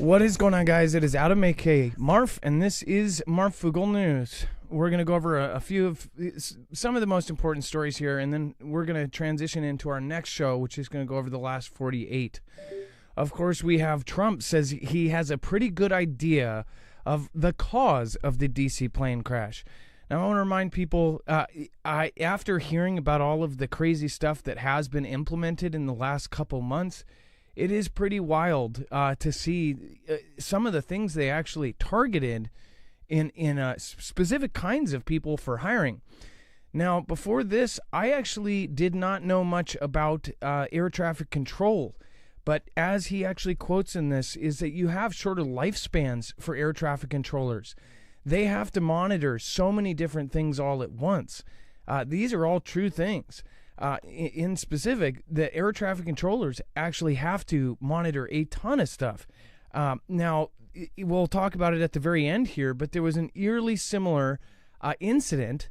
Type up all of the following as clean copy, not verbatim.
What is going on, guys? It is Adam, aka Marf, and this is Marfoogle News. We're going to go over a few of some of the most important stories here, and then we're going to transition into our next show, which is going to go over the last 48. Of course, we have Trump says he has a pretty good idea of the cause of the DC plane crash. Now, I want to remind people, after hearing about all of the crazy stuff that has been implemented in the last couple months, it is pretty wild to see some of the things they actually targeted in specific kinds of people for hiring. Now, before this, I actually did not know much about air traffic control. But as he actually quotes in this, is that you have shorter lifespans for air traffic controllers. They have to monitor so many different things all at once. These are all true things. In specific, the air traffic controllers actually have to monitor a ton of stuff. Now, we'll talk about it at the very end here, but there was an eerily similar incident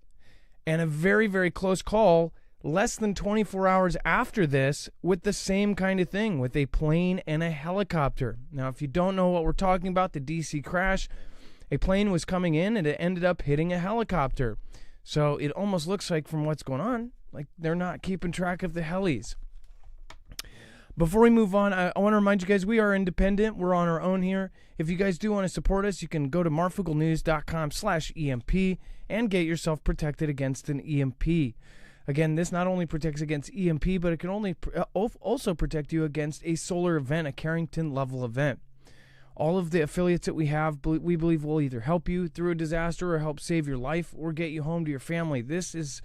and a very, very close call less than 24 hours after this with the same kind of thing, with a plane and a helicopter. Now, if you don't know what we're talking about, the DC crash, a plane was coming in and it ended up hitting a helicopter. So it almost looks like, from what's going on, like they're not keeping track of the helis. Before we move on, I want to remind you guys, we are independent. We're on our own here. If you guys do want to support us, you can go to marfooglenews.com/EMP and get yourself protected against an EMP. Again, this not only protects against EMP, but it can only also protect you against a solar event, a Carrington-level event. All of the affiliates that we have, we believe, will either help you through a disaster or help save your life or get you home to your family. This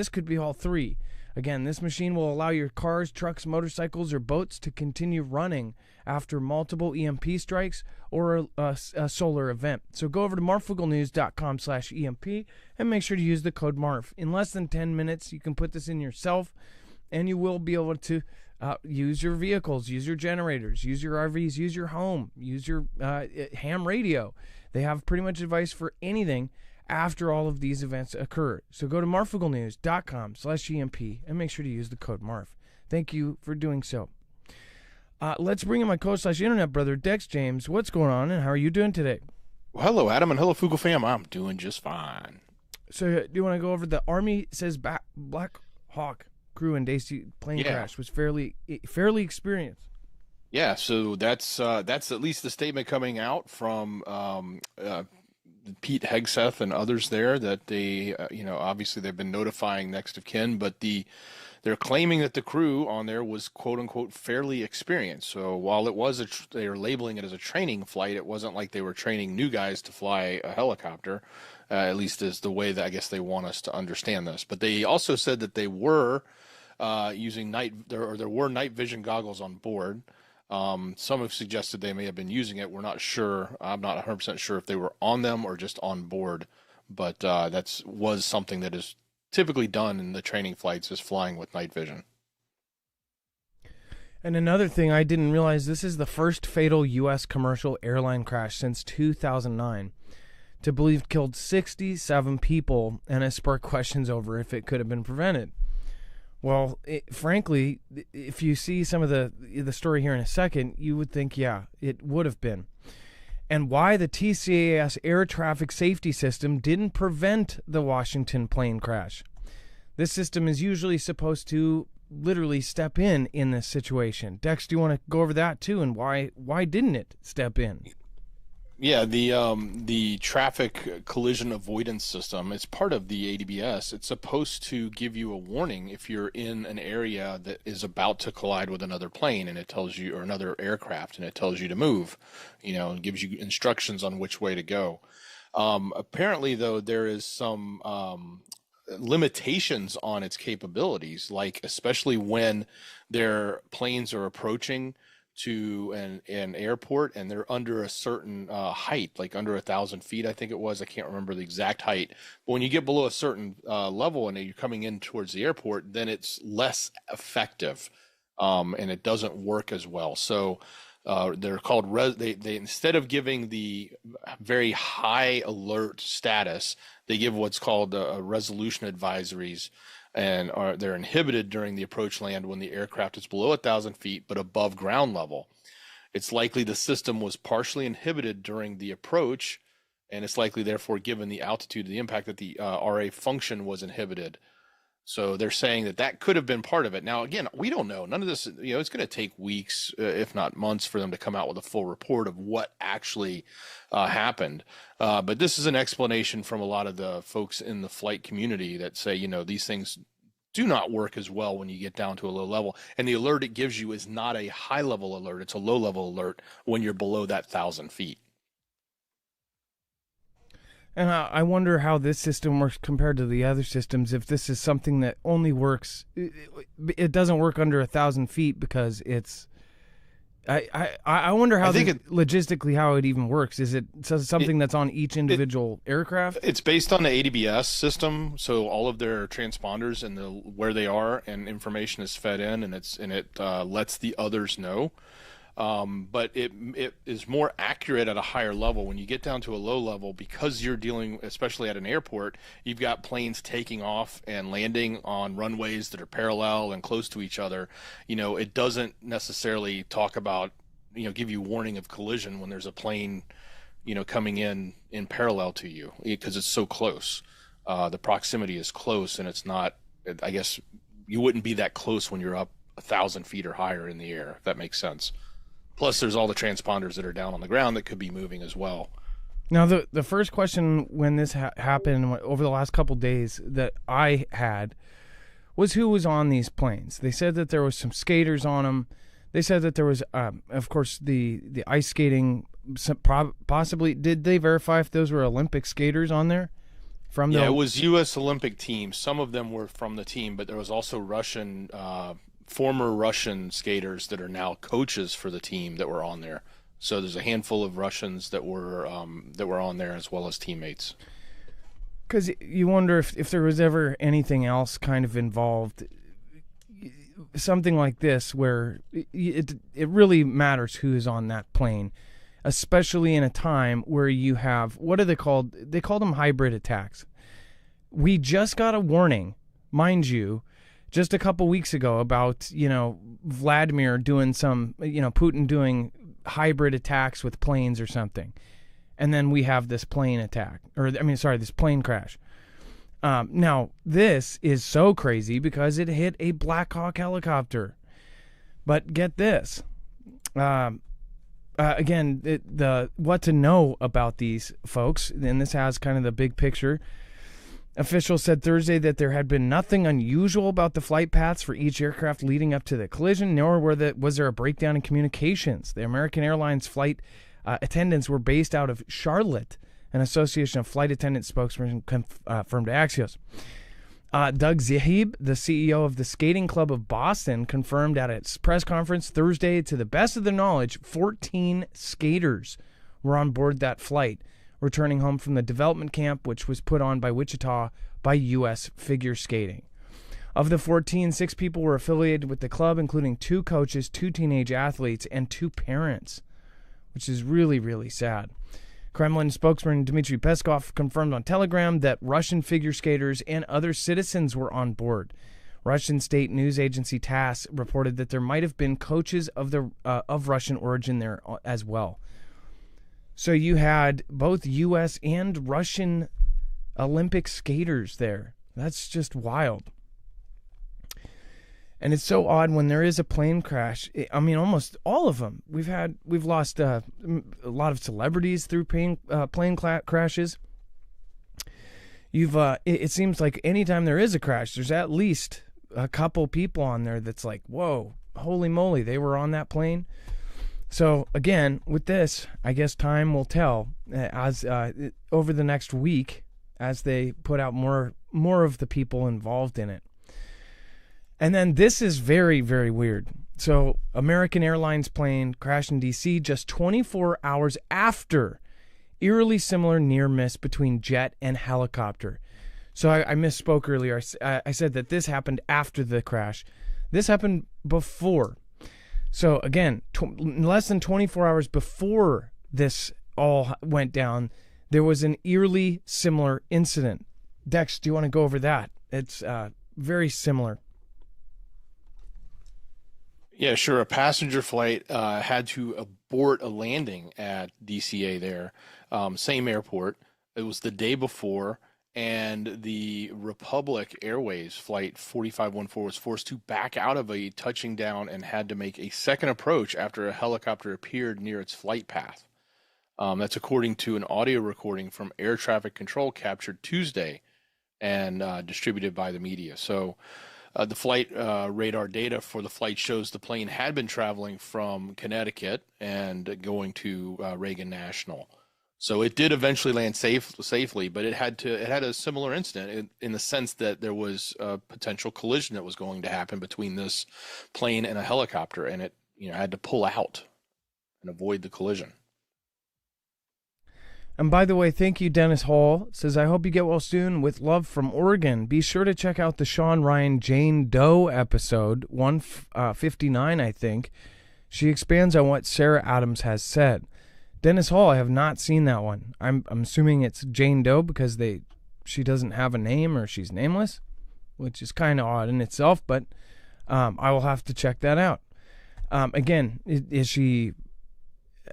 could be all three. Again, this machine will allow your cars, trucks, motorcycles, or boats to continue running after multiple EMP strikes or a solar event. So go over to marfooglenews.com/EMP and make sure to use the code MARF. In less than 10 minutes, you can put this in yourself, and you will be able to use your vehicles, use your generators, use your RVs, use your home, use your ham radio. They have pretty much advice for anything after all of these events occur. So go to marfooglenews.com/EMP and make sure to use the code MARF. Thank you for doing so. Let's bring in my co/internet brother, Dex James. What's going on, and how are you doing today? Well, hello, Adam, and hello, Foogle fam. I'm doing just fine. So do you want to go over the Army says Black Hawk crew and DC plane crash was fairly experienced? Yeah, so that's at least the statement coming out from Pete Hegseth and others there, that they, obviously they've been notifying next of kin, but they're claiming that the crew on there was quote unquote fairly experienced. So while it was they are labeling it as a training flight, it wasn't like they were training new guys to fly a helicopter, at least is the way that I guess they want us to understand this. But they also said that they were using there were night vision goggles on board. Some have suggested they may have been using it. We're not sure. I'm not 100% sure if they were on them or just on board, but was something that is typically done in the training flights, is flying with night vision. And another thing I didn't realize, this is the first fatal U.S. commercial airline crash since 2009. To believe killed 67 people, and has sparked questions over if it could have been prevented. Well, frankly, if you see some of the story here in a second, you would think, yeah, it would have been. And why the TCAS air traffic safety system didn't prevent the Washington plane crash. This system is usually supposed to literally step in this situation. Dex, do you want to go over that too, and why didn't it step in? Yeah, the traffic collision avoidance system is part of the ADBS. It's supposed to give you a warning if you're in an area that is about to collide with another plane, and it tells you, or another aircraft, and it tells you to move, and gives you instructions on which way to go. Apparently, though, there is some limitations on its capabilities, like especially when their planes are approaching to an airport and they're under a certain height, like under 1,000 feet, I think it was. I can't remember the exact height. But when you get below a certain level and you're coming in towards the airport, then it's less effective, and it doesn't work as well. So they're called they instead of giving the very high alert status, they give what's called resolution advisories, and they're inhibited during the approach land when the aircraft is below 1,000 feet but above ground level. It's likely the system was partially inhibited during the approach, and it's likely, therefore, given the altitude of the impact, that the RA function was inhibited. So they're saying that that could have been part of it. Now, again, we don't know. None of this, it's going to take weeks, if not months, for them to come out with a full report of what actually happened. But this is an explanation from a lot of the folks in the flight community that say, these things do not work as well when you get down to a low level. And the alert it gives you is not a high level alert. It's a low level alert when you're below that 1,000 feet. And I wonder how this system works compared to the other systems. If this is something that only works, it doesn't work under 1,000 feet because it's. I wonder how logistically how it even works. Is it something that's on each individual aircraft? It's based on the ADBS system, so all of their transponders and where they are and information is fed in, and it lets the others know. But it is more accurate at a higher level. When you get down to a low level, because you're dealing, especially at an airport, you've got planes taking off and landing on runways that are parallel and close to each other. It doesn't necessarily talk about, give you warning of collision when there's a plane, coming in parallel to you, because it's so close. The proximity is close, and it's not, I guess you wouldn't be that close when you're up 1,000 feet or higher in the air, if that makes sense. Plus, there's all the transponders that are down on the ground that could be moving as well. Now, the first question when this happened over the last couple days that I had was who was on these planes. They said that there was some skaters on them. They said that there was, of course, the ice skating. Possibly, did they verify if those were Olympic skaters on there? It was U.S. Olympic team. Some of them were from the team, but there was also former Russian skaters that are now coaches for the team that were on there. So there's a handful of Russians that were on there, as well as teammates. Because you wonder if there was ever anything else kind of involved, something like this, where it really matters who is on that plane, especially in a time where you have, what are they called? They called them hybrid attacks. We just got a warning, mind you, just a couple weeks ago about, Vladimir doing Putin doing hybrid attacks with planes or something. And then we have this plane attack, this plane crash. Now, this is so crazy because it hit a Black Hawk helicopter. But get this. Again, what to know about these folks, and this has kind of the big picture. Officials said Thursday that there had been nothing unusual about the flight paths for each aircraft leading up to the collision, nor was there a breakdown in communications. The American Airlines flight attendants were based out of Charlotte, an Association of Flight Attendants spokesperson confirmed to Axios. Doug Zahib, the CEO of the Skating Club of Boston, confirmed at its press conference Thursday, to the best of their knowledge, 14 skaters were on board that flight, returning home from the development camp, which was put on by Wichita by U.S. Figure Skating. Of the 14, 6 people were affiliated with the club, including 2 coaches, 2 teenage athletes, and 2 parents, which is really, really sad. Kremlin spokesman Dmitry Peskov confirmed on Telegram that Russian figure skaters and other citizens were on board. Russian state news agency TASS reported that there might have been coaches of Russian origin there as well. So you had both U.S. and Russian Olympic skaters there. That's just wild. And it's so odd when there is a plane crash. Almost all of them. We've lost a lot of celebrities through plane crashes. It seems like anytime there is a crash, there's at least a couple people on there that's like, whoa, holy moly, they were on that plane. So again, with this, I guess time will tell as over the next week as they put out more of the people involved in it. And then this is very, very weird. So American Airlines plane crashed in D.C. just 24 hours after eerily similar near miss between jet and helicopter. So I misspoke earlier. I said that this happened after the crash. This happened before. So again, less than 24 hours before this all went down, there was an eerily similar incident. Dex, do you want to go over that? It's very similar. Yeah, sure. A passenger flight had to abort a landing at DCA there, same airport. It was the day before, and the Republic Airways flight 4514 was forced to back out of a touching down and had to make a second approach after a helicopter appeared near its flight path. That's according to an audio recording from air traffic control captured Tuesday and distributed by the media. So the flight radar data for the flight shows the plane had been traveling from Connecticut and going to Reagan National. So it did eventually land safely, but it had a similar incident in the sense that there was a potential collision that was going to happen between this plane and a helicopter, and it had to pull out and avoid the collision. And by the way, thank you, Dennis Hall. It says, I hope you get well soon. With love from Oregon. Be sure to check out the Sean Ryan Jane Doe episode, 159, I think. She expands on what Sarah Adams has said. Dennis Hall, I have not seen that one. I'm assuming it's Jane Doe because she doesn't have a name or she's nameless, which is kind of odd in itself, but I will have to check that out. Again, is she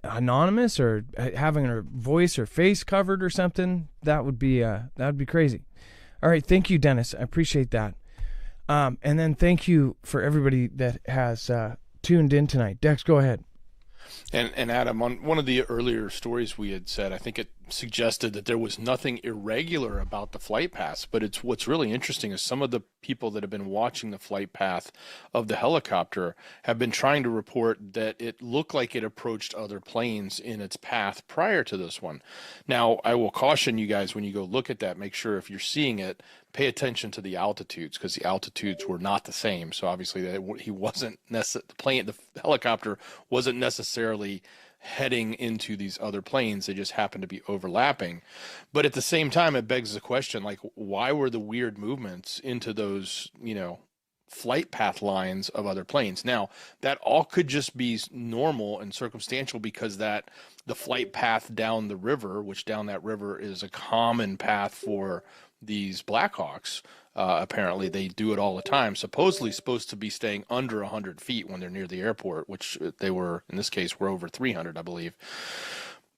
anonymous or having her voice or face covered or something? That would be crazy. All right, thank you, Dennis. I appreciate that. And then thank you for everybody that has tuned in tonight. Dex, go ahead. And Adam, on one of the earlier stories we had said, I think it suggested that there was nothing irregular about the flight paths, but what's really interesting is some of the people that have been watching the flight path of the helicopter have been trying to report that it looked like it approached other planes in its path prior to this one. Now, I will caution you guys, when you go look at that, make sure if you're seeing it, pay attention to the altitudes, because the altitudes were not the same. So obviously the helicopter wasn't necessarily heading into these other planes. They just happened to be overlapping. But at the same time, it begs the question, like, why were the weird movements into those, flight path lines of other planes? Now, that all could just be normal and circumstantial because the flight path down the river, which down that river is a common path for these Blackhawks, apparently they do it all the time, supposedly supposed to be staying under 100 feet when they're near the airport, which they were, in this case, were over 300, I believe.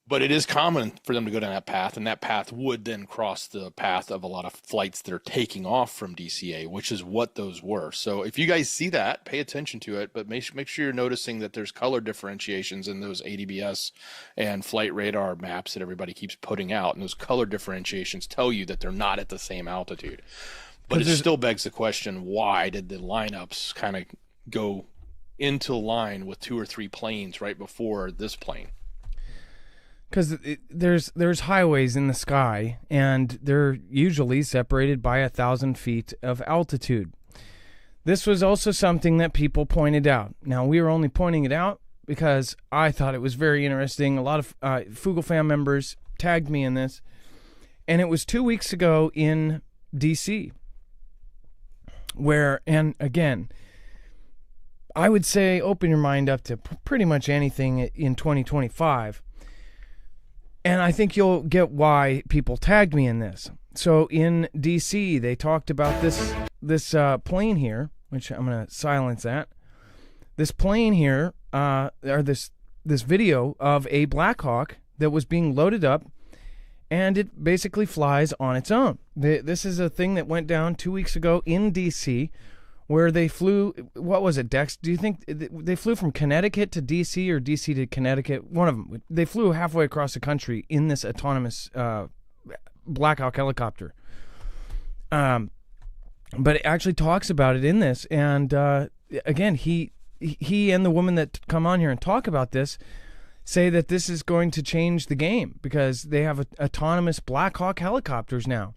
But it is common for them to go down that path, and that path would then cross the path of a lot of flights that are taking off from DCA, which is what those were. So if you guys see that, pay attention to it, but make sure you're noticing that there's color differentiations in those ADBS and flight radar maps that everybody keeps putting out, and those color differentiations tell you that they're not at the same altitude. But it still begs the question, why did the lineups kind of go into line with 2 or 3 planes right before this plane? Because there's highways in the sky, and they're usually separated by 1,000 feet of altitude. This was also something that people pointed out. Now, we were only pointing it out because I thought it was very interesting. A lot of Foogle fan members tagged me in this, and it was 2 weeks ago in D.C., where, and again, I would say open your mind up to pretty much anything in 2025. And I think you'll get why people tagged me in this. So in D.C., they talked about this plane here, which I'm going to silence that. This plane here, or this video of a Black Hawk that was being loaded up, and it basically flies on its own. This is a thing that went down 2 weeks ago in D.C., where they flew, what was it, Dex? Do you think they flew from Connecticut to D.C. or D.C. to Connecticut? One of them. They flew halfway across the country in this autonomous Black Hawk helicopter. But it actually talks about it in this. And again, he and the woman that come on here and talk about this say that this is going to change the game because they have autonomous Black Hawk helicopters now.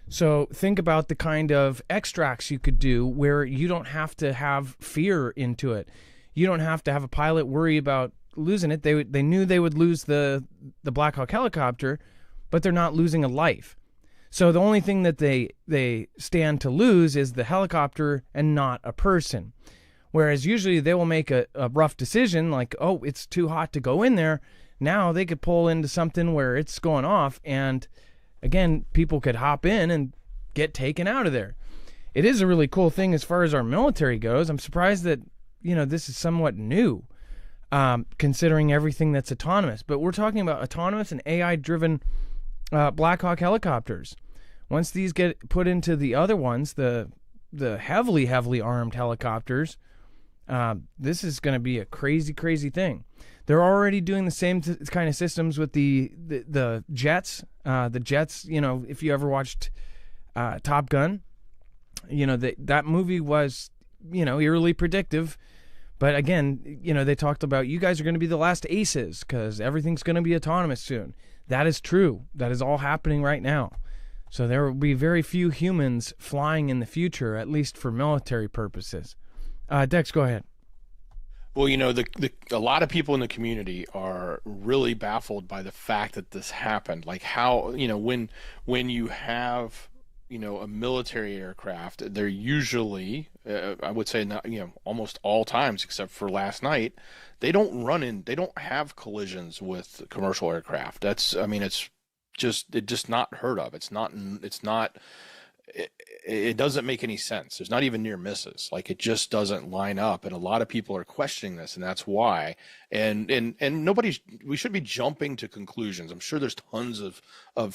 So think about the kind of extracts you could do where you don't have to have fear into it. You don't have to have a pilot worry about losing it. They knew they would lose the Black Hawk helicopter, but they're not losing a life. So the only thing that they stand to lose is the helicopter and not a person. Whereas usually they will make a rough decision like, oh, it's too hot to go in there. Now they could pull into something where it's going off, and again, people could hop in and get taken out of there. It is a really cool thing as far as our military goes. I'm surprised that, this is somewhat new. considering everything that's autonomous. But we're talking about autonomous and AI-driven Black Hawk helicopters. Once these get put into the other ones, the heavily armed helicopters, this is going to be a crazy thing. They're already doing the same kind of systems with the jets. The jets, if you ever watched Top Gun, that movie was, eerily predictive. But again, they talked about, you guys are going to be the last aces because everything's going to be autonomous soon. That is true. That is all happening right now. So there will be very few humans flying in the future, at least for military purposes. Dex, go ahead. Well, a lot of people in the community are really baffled by the fact that this happened. Like how, when you have, a military aircraft, they're usually, I would say not, almost all times except for last night, they don't have collisions with commercial aircraft. It's just not heard of. It doesn't make any sense. There's not even near misses. Like it just doesn't line up. And a lot of people are questioning this, and that's why. And we should be jumping to conclusions. I'm sure there's tons of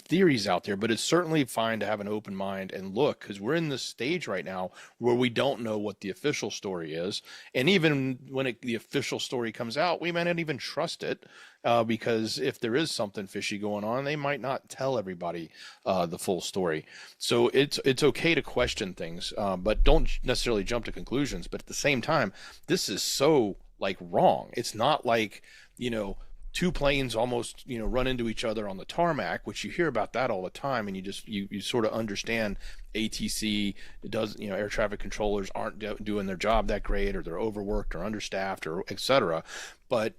theories out there, but it's certainly fine to have an open mind and look, because we're in this stage right now where we don't know what the official story is. And even when the official story comes out, we might not even trust it. Because if there is something fishy going on, they might not tell everybody the full story. So it's okay to question things, but don't necessarily jump to conclusions. But at the same time, this is so wrong. It's not like, two planes almost, run into each other on the tarmac, which you hear about that all the time. And you sort of understand ATC does, air traffic controllers aren't doing their job that great, or they're overworked or understaffed or et cetera. But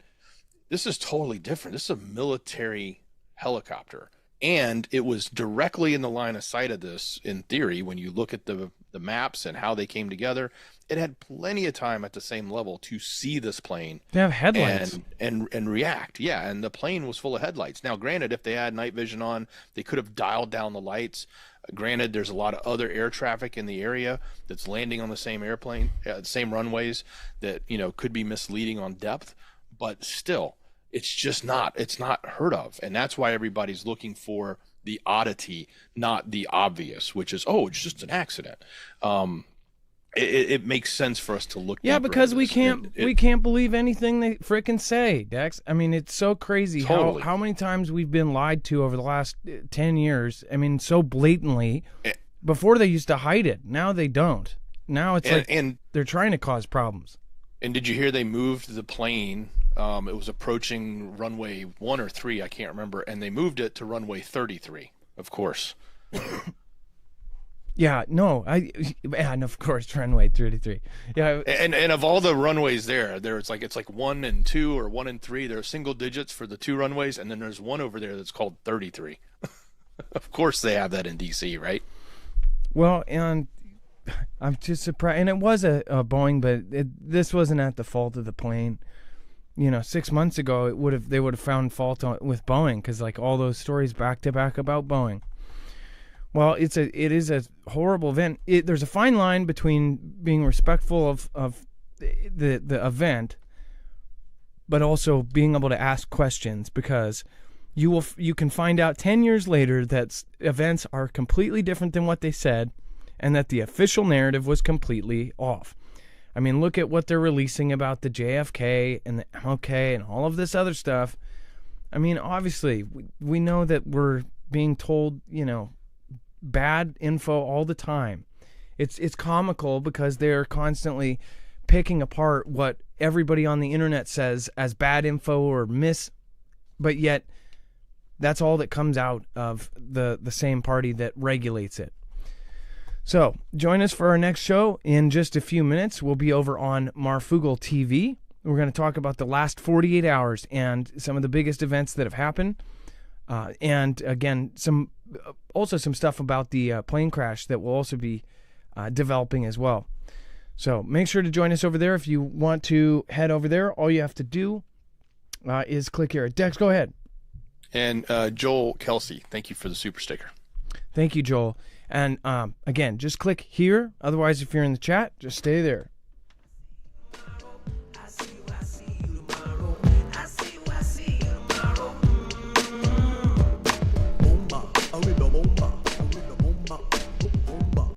this is totally different. This is a military helicopter, and it was directly in the line of sight of this. In theory, when you look at the maps and how they came together, it had plenty of time at the same level to see this plane. They have headlights and react. Yeah, and the plane was full of headlights. Now, granted, if they had night vision on, they could have dialed down the lights. Granted, there's a lot of other air traffic in the area that's landing on the same airplane, same runways that could be misleading on depth. But still, it's not heard of. And that's why everybody's looking for the oddity, not the obvious, which is, it's just an accident. It makes sense for us to look. Yeah, because we can't believe anything they frickin' say, Dex. I mean, it's so crazy how many times we've been lied to over the last 10 years. I mean, so blatantly. Before they used to hide it. Now they don't. Now it's they're trying to cause problems. And did you hear they moved the plane? It was approaching runway 1 or 3, I can't remember, and they moved it to runway 33, of course. Yeah, no, of course, runway 33. Yeah, and of all the runways it's like 1 and 2 or 1 and 3. There are single digits for the 2 runways, and then there's one over there that's called 33. Of course, they have that in DC, right? Well, and I'm just surprised. And it was a Boeing, but this wasn't at the fault of the plane. 6 months ago, they would have found fault with Boeing, because all those stories back to back about Boeing. Well, it is a horrible event. There's a fine line between being respectful of the event, but also being able to ask questions, because you can find out 10 years later that events are completely different than what they said, and that the official narrative was completely off. I mean, look at what they're releasing about the JFK and the MLK and all of this other stuff. I mean, obviously, we know that we're being told, bad info all the time. It's comical, because they're constantly picking apart what everybody on the internet says as bad info or but yet that's all that comes out of the same party that regulates it. So, join us for our next show in just a few minutes. We'll be over on Marfoogle TV. We're going to talk about the last 48 hours and some of the biggest events that have happened. And again, some stuff about the plane crash that will also be developing as well. So make sure to join us over there. If you want to head over there, all you have to do is click here. Dex, go ahead. And Joel Kelsey, thank you for the super sticker. Thank you, Joel. And again, just click here. Otherwise, if you're in the chat, just stay there.